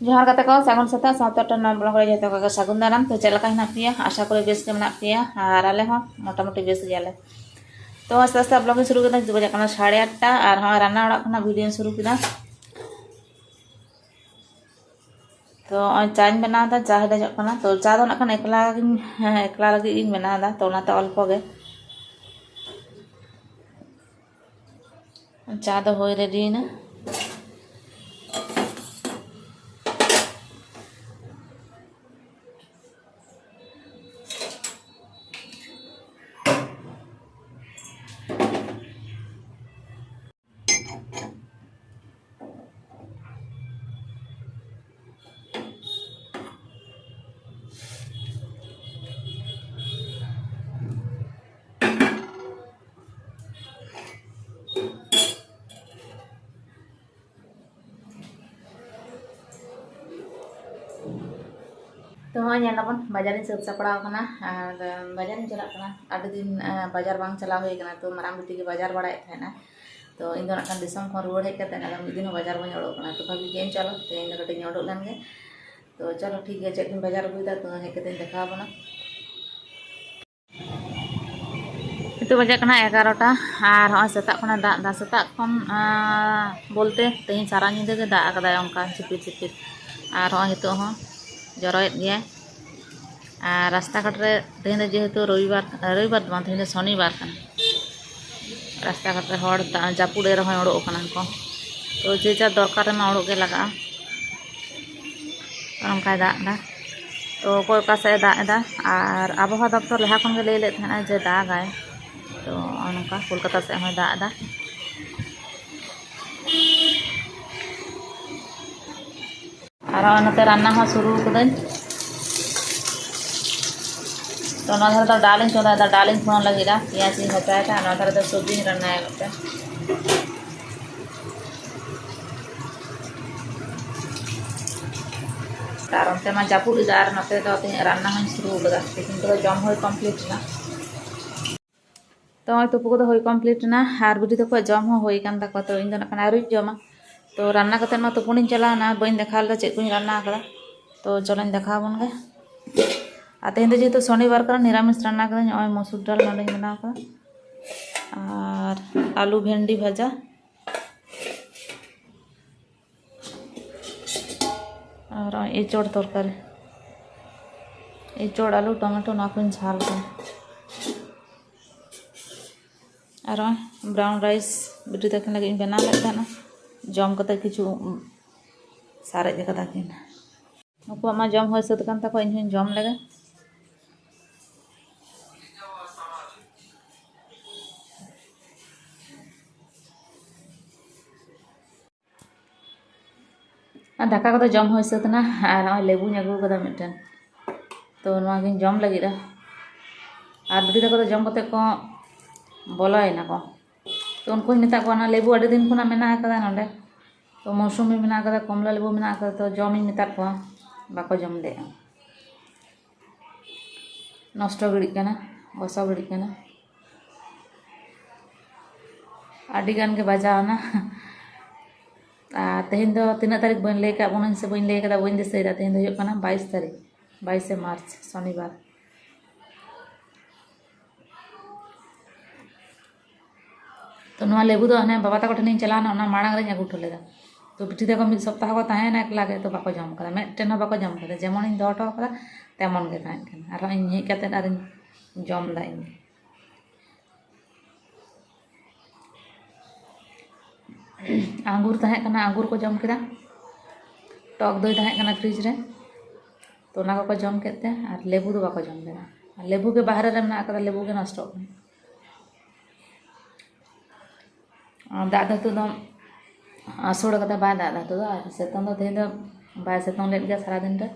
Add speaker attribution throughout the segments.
Speaker 1: जोहार गाते को सागुन सेता सावता टन ब्लॉग रे जतो को सागुन दाराम तो चलका हिना पिया आशा करे बेस के मना पिया और आले हो मोटामुटी बेस गेले तो आस्ते आस्ते ब्लॉग शुरू करना जो बजे kana 8:30 और हां रान्ना ओड़ा खना वीडियो शुरू किदा तो चाय बना दा चाय दे जकना तो चा दो नकन एकला लगी इन बना दा तो नाते अल्प गे चा दो होय रेडी ना तो ᱧᱮᱞᱟᱵᱚᱱ ᱵᱟᱡᱟᱨᱤᱧ ᱥᱟᱹᱛ ᱥᱟᱯᱲᱟᱣ ᱠᱟᱱᱟ ᱟᱨ ᱵᱟᱡᱟᱨᱤᱧ ᱪᱟᱞᱟᱜ ᱠᱟᱱᱟ ᱟᱹᱰᱤ ᱫᱤᱱ ᱵᱟᱡᱟᱨ ᱵᱟᱝ ᱪᱟᱞᱟᱣ ᱦᱩᱭ ᱠᱟᱱᱟ ᱛᱚ ᱢᱟᱨᱟᱝ ᱵᱤᱴᱤ ᱜᱮ ᱵᱟᱡᱟर ᱵᱟᱲᱟᱭᱮᱫ ᱛᱟᱦᱮᱱᱟ तो ᱤᱧ ᱫᱚ ᱱᱟᱠᱷᱟᱱ ᱫᱤᱥᱚᱢ ᱠᱷᱚᱱ ᱨᱩᱣᱟᱹᱲ ᱦᱮᱡ ᱠᱟᱛᱮ ᱱᱟᱜ ᱢᱤᱫ ᱫᱤᱱ ᱦᱚᱸ ᱵᱟᱡᱟर ᱵᱟᱹᱧ ᱚᱰᱚᱠ ᱠᱟᱱᱟ ᱛᱚ ᱵᱷᱟᱵᱤ ᱜᱮᱧ ᱪᱟᱞᱟᱣ ᱛᱮᱦᱮᱧ ᱫᱚ ᱠᱟᱹᱴᱤᱡ ᱚᱰᱚᱠ ᱞᱮᱱ ᱜᱮ तो चलो ठीक है चेक बाजार अगुदा तो हेज कते देखा बना itu बजे कना 11टा और हाँ सेता खना दा सेता खन बोलते तेज सारा नींदे के दाग कदा ओंका चिपिर चिपिर और हाँ हितो हाँ जरयेद गया और रास्ता घाट रे तेज जेहेतु रविवार बा तेज शनिवार कना रास्ता घाट रे हड़ जापुड़े रह ओडोक कना को तो जे जा दरकार मा ओडोक के लगा ओंका दाग दा तो कोई का से दाग दा और आबहावा दफ्तर लहा खन के लैले थाना जे दागाय तो नौका कोलकाता से हमें दाग दा और नते रान्ना हाँ शुरू कदन तो ना धर डालिंग चोदा दा डालिंग फोन लगिदा पियाज इन हटाया था ना धर द सब्जी रन्ना है गते कारण ते मा जापुड़ दार नते तो रान्ना हाँ शुरू कदा लेकिन तो जम होय कंप्लीट ना तो तुपु को होय कंप्लीट ना और बुढ़ी तक जम होय कान तको तो इन दो आरुई जमा तो रान्ना कते मा तुपुनी चला ना बइन देखा ला चेक कुनी रान्ना कदा तो चलो देखा बन गे तेज दो जेहेतु शनिवार का निरामिष रान्ना कदा नय मसूर डाल नडे बना का और आलू भेंडी भाजा और एचोड़ तरकारी एचोड़ आलू टमाटो ना को झाल का और ब्राउन राइस बिटी तक लगे बना लेता जम कते किछु सारे कदा किन नुकुआ मा जम होय सत कान तको इन जम लगे दाका को जम होय सतना और लेबू अगू कदा मिटन तो नवागिन जम लगी और बिटी तक जम कते को बोलायना को तो उनको मेता को ना लेबू अड़ी दिन खुना मेना कदा नडे तो मौसुमी मेना कदा कमला लेबू मेना कदा तो जम इन मेता को बाको जम दे नष्ट गिड़ी कना गसा गिड़ी कना आडी गान के बजावना तेहन दो 3 तारीख बन ले का बन से बन ले कदा बन दिसैदा तेहन दो कना 22 तारीख 22 मार्च शनिवार तो ना लेबू दो हने बाबा तक ठेन चलाना ना मांग रे अगू ठलेदा तो बिटी तक मिद सप्ताह को ताहेना एकला के तो बाको जम कदा मेटेन बाको जम कदा जेमन इन दो कदा तेमन के ताहेन कना आरो इन हेज कते आर जम दा इन आंगूर ताहे कना आंगूर को जम केदा टक दई ताहे कना फ्रिज रे तो ना को जम केते और लेबू दो बाको जम लेदा लेबू के बाहर रे ना कदा लेबू के नष्ट दाग धातु दो आसोड़ कते बाय दाग धातु दो और सेतों दो तेज दो बाय सेतों लेट गया सारा दिन रे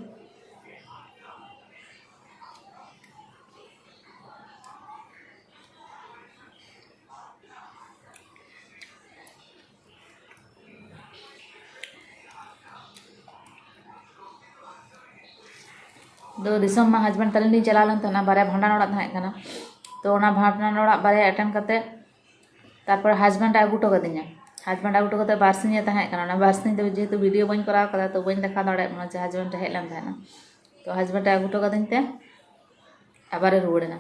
Speaker 1: दो दिसम मा हस्बैंड तलिन चला लन तो ना बारे भांडान ओड़ा थाहे कना तो ना भांडान ओड़ा बारे अटेंड कते तारपर हस्बैंड आगू टो कदिnya हजबेंड आगू होटो बारसिंगे तहें बारसिंग जेहेतु वीडियो बी कराव कदा तो बी देखा दाड़े जे हजबेंड हेज लेन तहेना तो हजबेंड आगू होटो कदिंते आबारे रुआड़ना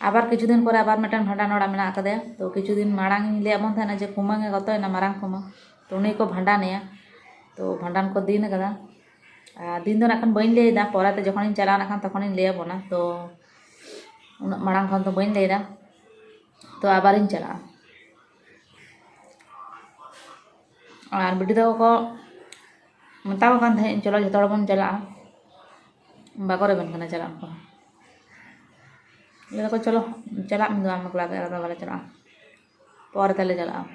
Speaker 1: आबार किछु दिन पर आबार मिटन भांडान ओड़ा मेना कदेया तो किछु दिन माड़ांग लैबन तहेना जे कुमांगे गतोयना मारांग कुमांग तो उनी को भांडानेया तो भांडान को दिन कदा दिन दो नाखान बई लैदा पराते जखन चला नाखान तखन लैबना तो उना माड़ांग खन तो बई लैदा तो आबार चला और बिटी तक को मता चलो जो बन चला बाको रेबन चला को चलो चला मकला बाले चला पर तेले चला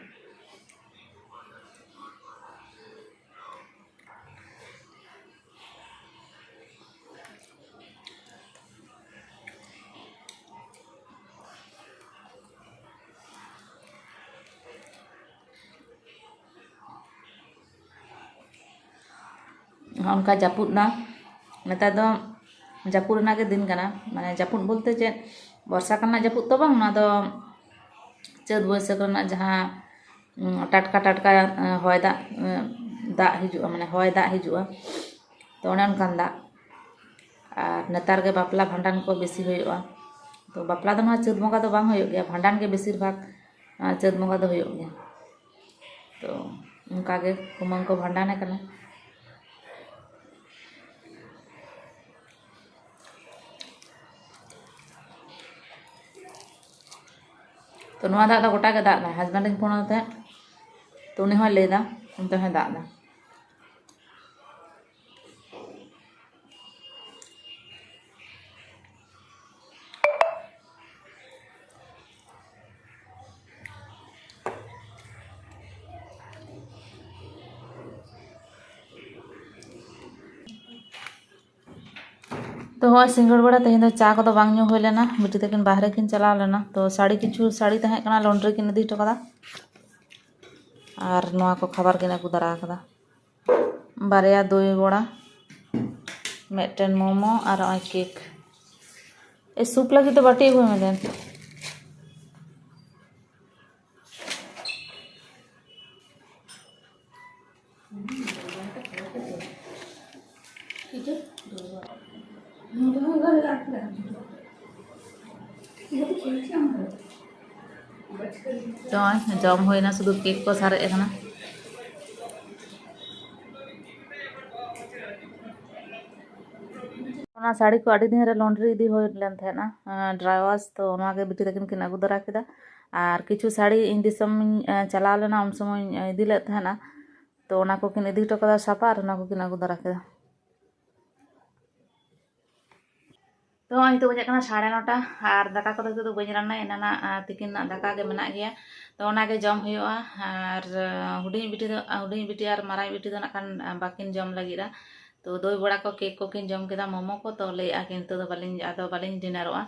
Speaker 1: उनका जापुदना नेता दो जापुदना के दिन कना माने जापुद बोलते जे वर्षा करना जापुद तो बांग ना दो चैत बैसाख रना जहाँ टटका टटका हय दा हिजुआ माने हय दा हिजुआ तो ओने अनकान दा और नेतार के बापला भांडान को बेसी होयोगा तो बापला दो ना चैत बंगा दो बांग होयो गया भांडान के बेसिर भाग चैत बंगा दो होयो गया तो उनका के कुमांग को भांडाने कना तो नवा दाग गोटा के दाग हजबेंड फोन होते तो उन्हें लैदा उनते दाग तो हाँ सिंगड़ बड़ा तेज चा को बांग ᱧᱩ हुई लेना बिटी तकिन बाहरे किन चला लेना तो साड़ी किछु साड़ी तहें कना लॉन्ड्री किन इदी टोकदा और नवा को खबर किन अगू दरा कदा बारिया दई बड़ा मेटन मोमो और केक ए सूप लगी तो बाटी अगू में देन तो जम होना शुद्ध केक को सारे साड़ी को अड़ी दिन रे लॉन्ड्री इदी हो लेन थेना ड्राई वाश तो के बिटी तकिन किन अगू दरा केदा और किछु साड़ी इन दिसम चला लेना उन समय इदी ले थेना तो ओना को किन इदी टोकदा सापा और ओना को किन अगू दरा केदा तो नित बजे 9:30 और दाका को तो बी रान्ना एना तिकिन दाका के मेना गया तो ओनागे जम हुआ और हुडिंग बिटी और माराई बिटी दो नाखान बाकिन जम लगिदा तो दई बड़ा को केक को किन जम केदा मोमो को तो लैया किन तो बालिं डिनारोआ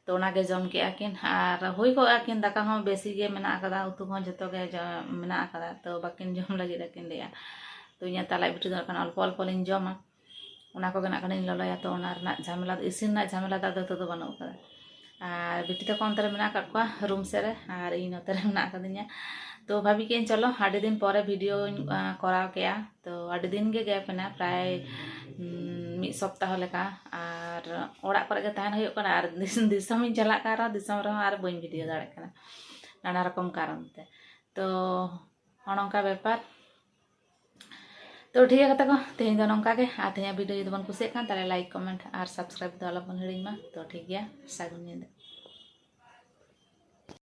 Speaker 1: तो ओनागे जम के किन और हुई को किन दाका हो बेसी गे मेना कदा उतु हो जतो गे मेना कदा तो बाकिन जम लगिदा किन लैया तो इया ताला बिटी दो नाखान अल्प अल्प लिं जमा उना को गना कनी ललया तो ओना रना झमेला इसिन ना झमेला दा तो बनो कदा और बिटी तक अंतरे मेना काटवा रूम से रे और इन नतरे मेना कदिnya तो भाभी के चलो आड़ी दिन पर वीडियो कराव के तो आड़ी दिन के गैप ना प्राय 1 सप्ताह लेका और ओड़ा पर के तहन होयो कना और दिसम चला का दिसम रे और बई वीडियो दाड़े कना नाना रकम कारण ते तो हणोंका व्यापार तो ठीक है कता को तेज दो नौका के तेज वीडियो जो बन कुछ ताले लाइक कमेंट और सब्सक्राइब तो आलोबन हिड़ीमा तो ठीक गया सागुन